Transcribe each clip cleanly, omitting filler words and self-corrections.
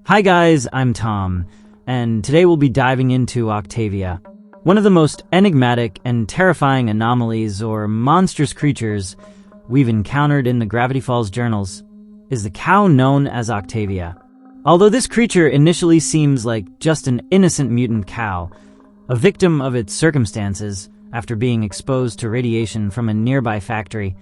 Hi guys, I'm Tom, and today we'll be diving into Octavia. One of the most enigmatic and terrifying anomalies or monstrous creatures we've encountered in the Gravity Falls journals is the cow known as Octavia. Although this creature initially seems like just an innocent mutant cow, a victim of its circumstances after being exposed to radiation from a nearby factory,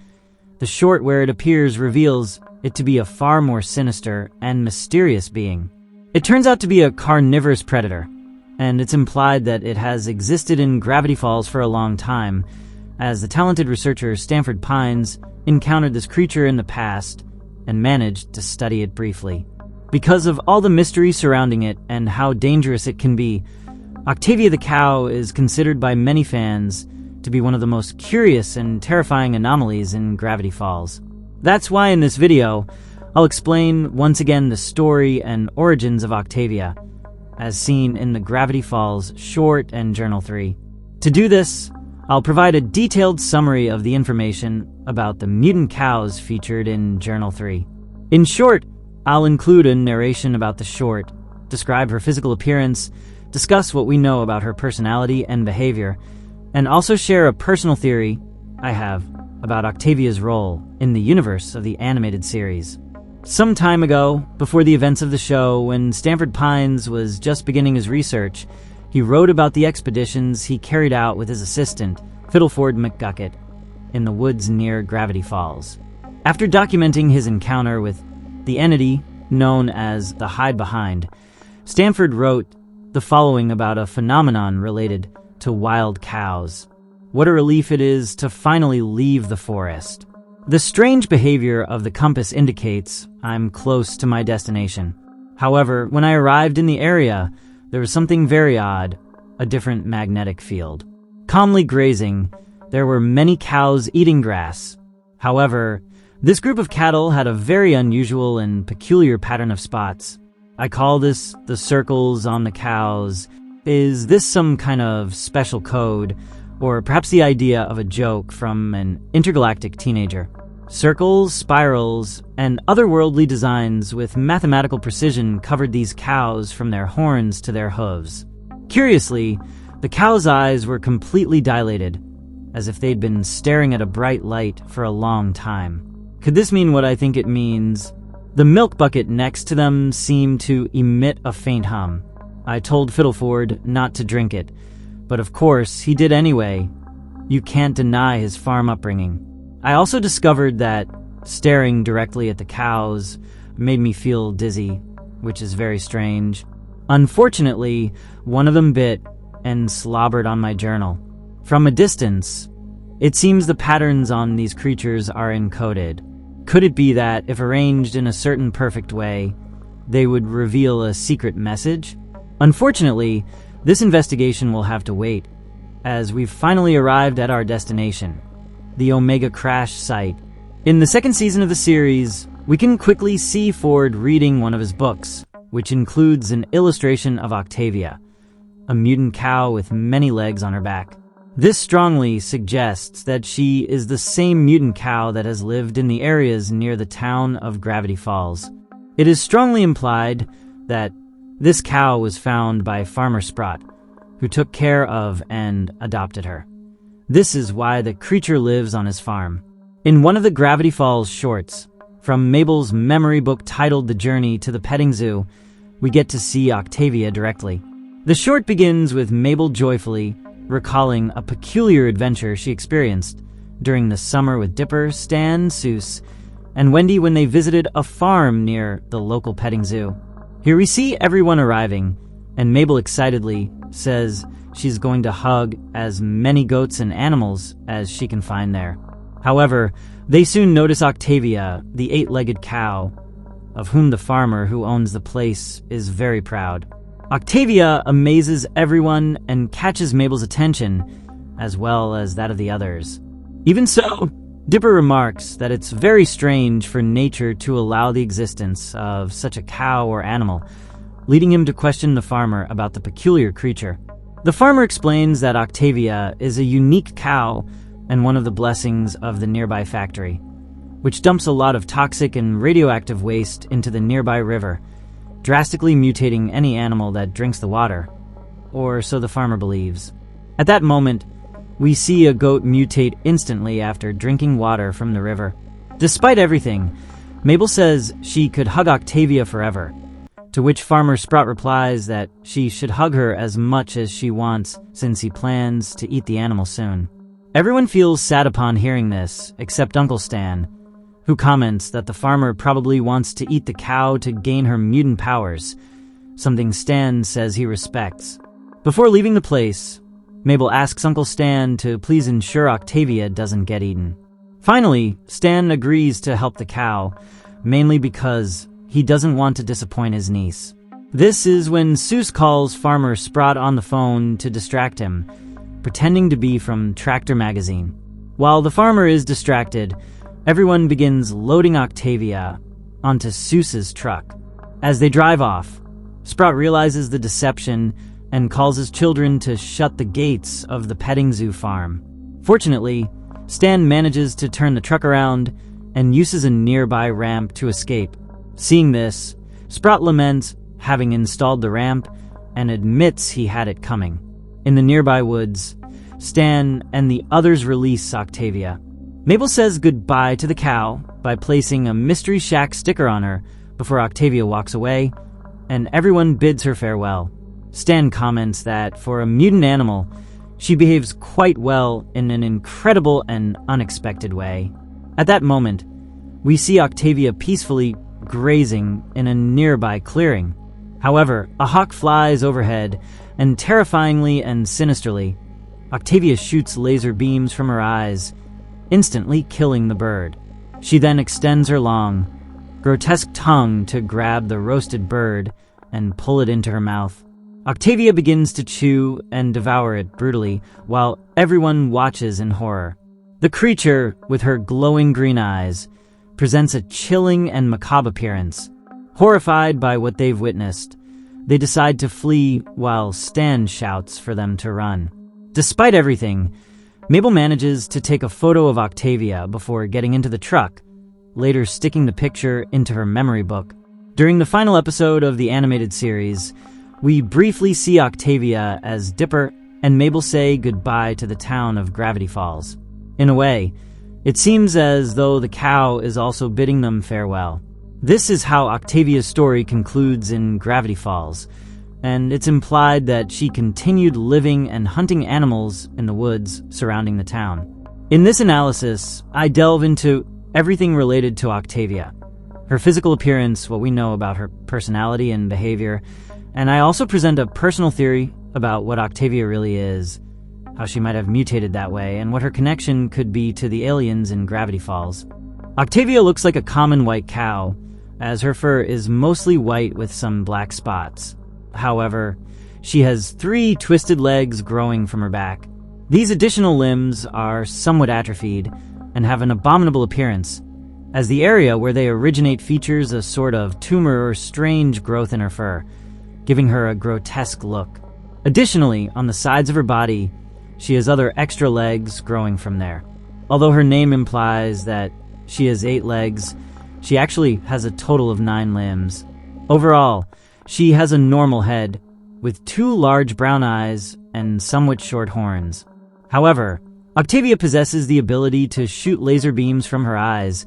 the short where it appears reveals it to be a far more sinister and mysterious being. It turns out to be a carnivorous predator, and it's implied that it has existed in Gravity Falls for a long time, as the talented researcher Stanford Pines encountered this creature in the past and managed to study it briefly. Because of all the mystery surrounding it and how dangerous it can be, Octavia the cow is considered by many fans to be one of the most curious and terrifying anomalies in Gravity Falls. That's why in this video, I'll explain once again the story and origins of Octavia, as seen in the Gravity Falls short and Journal 3. To do this, I'll provide a detailed summary of the information about the mutant cows featured in Journal 3. In short, I'll include a narration about the short, describe her physical appearance, discuss what we know about her personality and behavior, and also share a personal theory I have about Octavia's role in the universe of the animated series. Some time ago, before the events of the show, when Stanford Pines was just beginning his research, he wrote about the expeditions he carried out with his assistant, Fiddleford McGucket, in the woods near Gravity Falls. After documenting his encounter with the entity known as the Hide Behind, Stanford wrote the following about a phenomenon related to wild cows. What a relief it is to finally leave the forest. The strange behavior of the compass indicates I'm close to my destination. However, when I arrived in the area, there was something very odd, a different magnetic field. Calmly grazing, there were many cows eating grass. However, this group of cattle had a very unusual and peculiar pattern of spots. I call this the circles on the cows. Is this some kind of special code, or perhaps the idea of a joke from an intergalactic teenager? Circles, spirals, and otherworldly designs with mathematical precision covered these cows from their horns to their hooves. Curiously, the cows' eyes were completely dilated, as if they'd been staring at a bright light for a long time. Could this mean what I think it means? The milk bucket next to them seemed to emit a faint hum. I told Fiddleford not to drink it, but of course he did anyway. You can't deny his farm upbringing. I also discovered that staring directly at the cows made me feel dizzy, which is very strange. Unfortunately, one of them bit and slobbered on my journal. From a distance, it seems the patterns on these creatures are encoded. Could it be that, if arranged in a certain perfect way, they would reveal a secret message? Unfortunately, this investigation will have to wait, as we've finally arrived at our destination, the Omega Crash site. In the second season of the series, we can quickly see Ford reading one of his books, which includes an illustration of Octavia, a mutant cow with many legs on her back. This strongly suggests that she is the same mutant cow that has lived in the areas near the town of Gravity Falls. It is strongly implied that this cow was found by Farmer Sprott, who took care of and adopted her. This is why the creature lives on his farm. In one of the Gravity Falls shorts, from Mabel's memory book titled The Journey to the Petting Zoo, we get to see Octavia directly. The short begins with Mabel joyfully recalling a peculiar adventure she experienced during the summer with Dipper, Stan, Seuss, and Wendy when they visited a farm near the local petting zoo. Here we see everyone arriving, and Mabel excitedly says she's going to hug as many goats and animals as she can find there. However, they soon notice Octavia, the 8-legged cow, of whom the farmer who owns the place is very proud. Octavia amazes everyone and catches Mabel's attention, as well as that of the others. Even so, Dipper remarks that it's very strange for nature to allow the existence of such a cow or animal, leading him to question the farmer about the peculiar creature. The farmer explains that Octavia is a unique cow and one of the blessings of the nearby factory, which dumps a lot of toxic and radioactive waste into the nearby river, drastically mutating any animal that drinks the water, or so the farmer believes. At that moment, we see a goat mutate instantly after drinking water from the river. Despite everything, Mabel says she could hug Octavia forever, to which Farmer Sprout replies that she should hug her as much as she wants since he plans to eat the animal soon. Everyone feels sad upon hearing this, except Uncle Stan, who comments that the farmer probably wants to eat the cow to gain her mutant powers, something Stan says he respects. Before leaving the place, Mabel asks Uncle Stan to please ensure Octavia doesn't get eaten. Finally, Stan agrees to help the cow, mainly because he doesn't want to disappoint his niece. This is when Seuss calls Farmer Sprout on the phone to distract him, pretending to be from Tractor Magazine. While the farmer is distracted, everyone begins loading Octavia onto Seuss's truck. As they drive off, Sprout realizes the deception and calls his children to shut the gates of the petting zoo farm. Fortunately, Stan manages to turn the truck around and uses a nearby ramp to escape. Seeing this, Sprout laments having installed the ramp and admits he had it coming. In the nearby woods, Stan and the others release Octavia. Mabel says goodbye to the cow by placing a Mystery Shack sticker on her before Octavia walks away, and everyone bids her farewell. Stan comments that for a mutant animal, she behaves quite well in an incredible and unexpected way. At that moment, we see Octavia peacefully grazing in a nearby clearing. However, a hawk flies overhead, and terrifyingly and sinisterly, Octavia shoots laser beams from her eyes, instantly killing the bird. She then extends her long, grotesque tongue to grab the roasted bird and pull it into her mouth. Octavia begins to chew and devour it brutally, while everyone watches in horror. The creature, with her glowing green eyes, presents a chilling and macabre appearance. Horrified by what they've witnessed, they decide to flee while Stan shouts for them to run. Despite everything, Mabel manages to take a photo of Octavia before getting into the truck, later sticking the picture into her memory book. During the final episode of the animated series, we briefly see Octavia as Dipper and Mabel say goodbye to the town of Gravity Falls. In a way, it seems as though the cow is also bidding them farewell. This is how Octavia's story concludes in Gravity Falls, and it's implied that she continued living and hunting animals in the woods surrounding the town. In this analysis, I delve into everything related to Octavia, her physical appearance, what we know about her personality and behavior, and I also present a personal theory about what Octavia really is, how she might have mutated that way, and what her connection could be to the aliens in Gravity Falls. Octavia looks like a common white cow, as her fur is mostly white with some black spots. However, she has 3 twisted legs growing from her back. These additional limbs are somewhat atrophied and have an abominable appearance, as the area where they originate features a sort of tumor or strange growth in her fur, giving her a grotesque look. Additionally, on the sides of her body, she has other extra legs growing from there. Although her name implies that she has 8 legs, she actually has a total of 9 limbs. Overall, she has a normal head, with 2 large brown eyes and somewhat short horns. However, Octavia possesses the ability to shoot laser beams from her eyes,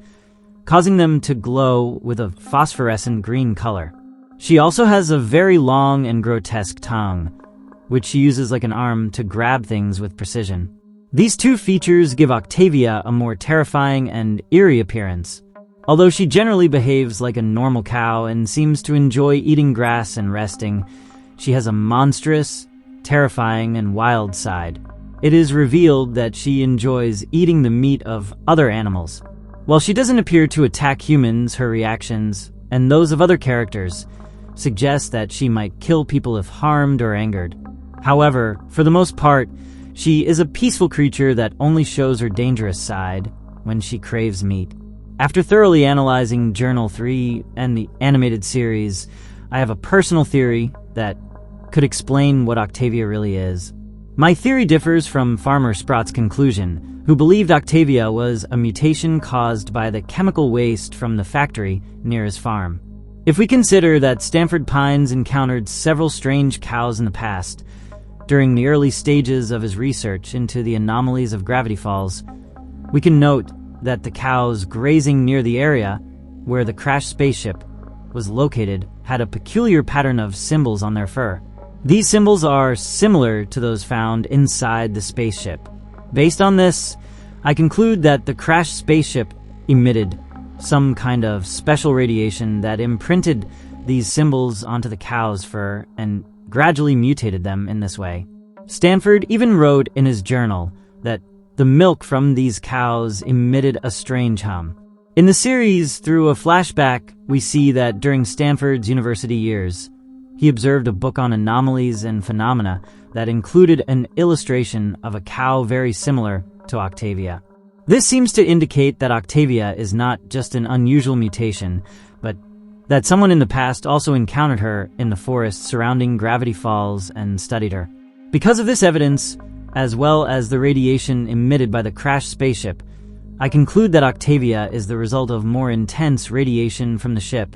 causing them to glow with a phosphorescent green color. She also has a very long and grotesque tongue, which she uses like an arm to grab things with precision. These 2 features give Octavia a more terrifying and eerie appearance. Although she generally behaves like a normal cow and seems to enjoy eating grass and resting, she has a monstrous, terrifying, and wild side. It is revealed that she enjoys eating the meat of other animals. While she doesn't appear to attack humans, her reactions, and those of other characters, suggest that she might kill people if harmed or angered. However, for the most part, she is a peaceful creature that only shows her dangerous side when she craves meat. After thoroughly analyzing Journal 3 and the animated series, I have a personal theory that could explain what Octavia really is. My theory differs from Farmer Sprout's conclusion, who believed Octavia was a mutation caused by the chemical waste from the factory near his farm. If we consider that Stanford Pines encountered several strange cows in the past, during the early stages of his research into the anomalies of gravity falls, we can note that the cows grazing near the area where the crashed spaceship was located had a peculiar pattern of symbols on their fur. These symbols are similar to those found inside the spaceship. Based on this, I conclude that the crashed spaceship emitted some kind of special radiation that imprinted these symbols onto the cow's fur and gradually mutated them in this way. Stanford even wrote in his journal that the milk from these cows emitted a strange hum. In the series, through a flashback, we see that during Stanford's university years, he observed a book on anomalies and phenomena that included an illustration of a cow very similar to Octavia. This seems to indicate that Octavia is not just an unusual mutation, but that someone in the past also encountered her in the forest surrounding Gravity Falls and studied her. Because of this evidence, as well as the radiation emitted by the crashed spaceship, I conclude that Octavia is the result of more intense radiation from the ship,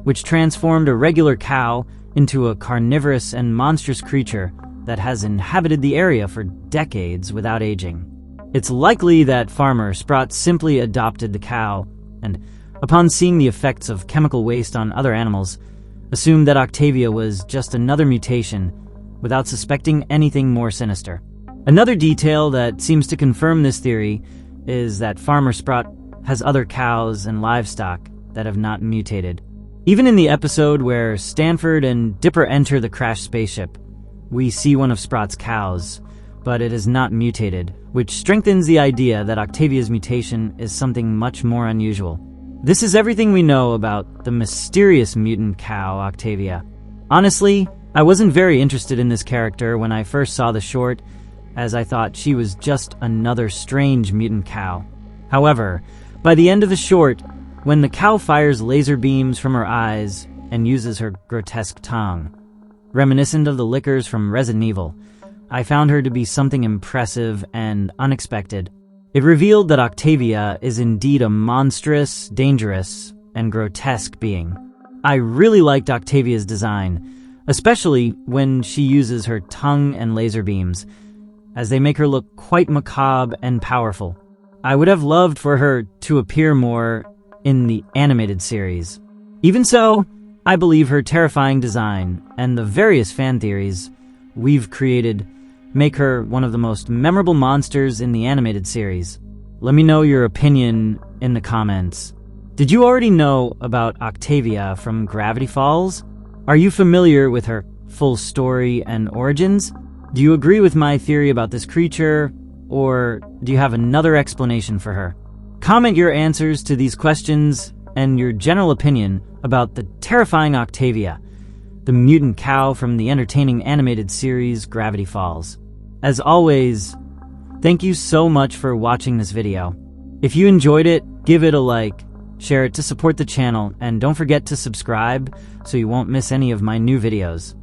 which transformed a regular cow into a carnivorous and monstrous creature that has inhabited the area for decades without aging. It's likely that farmer Sprott simply adopted the cow and, upon seeing the effects of chemical waste on other animals, assumed that Octavia was just another mutation without suspecting anything more sinister. Another detail that seems to confirm this theory is that Farmer Sprott has other cows and livestock that have not mutated. Even in the episode where Stanford and Dipper enter the crashed spaceship, we see one of Sprott's cows, but it is not mutated, which strengthens the idea that Octavia's mutation is something much more unusual. This is everything we know about the mysterious mutant cow, Octavia. Honestly, I wasn't very interested in this character when I first saw the short, as I thought she was just another strange mutant cow. However, by the end of the short, when the cow fires laser beams from her eyes and uses her grotesque tongue, reminiscent of the lickers from Resident Evil, I found her to be something impressive and unexpected. It revealed that Octavia is indeed a monstrous, dangerous, and grotesque being. I really liked Octavia's design, especially when she uses her tongue and laser beams, as they make her look quite macabre and powerful. I would have loved for her to appear more in the animated series. Even so, I believe her terrifying design and the various fan theories we've created make her one of the most memorable monsters in the animated series. Let me know your opinion in the comments. Did you already know about Octavia from Gravity Falls? Are you familiar with her full story and origins? Do you agree with my theory about this creature, or do you have another explanation for her? Comment your answers to these questions and your general opinion about the terrifying Octavia, the mutant cow from the entertaining animated series Gravity Falls. As always, thank you so much for watching this video. If you enjoyed it, give it a like, share it to support the channel, and don't forget to subscribe so you won't miss any of my new videos.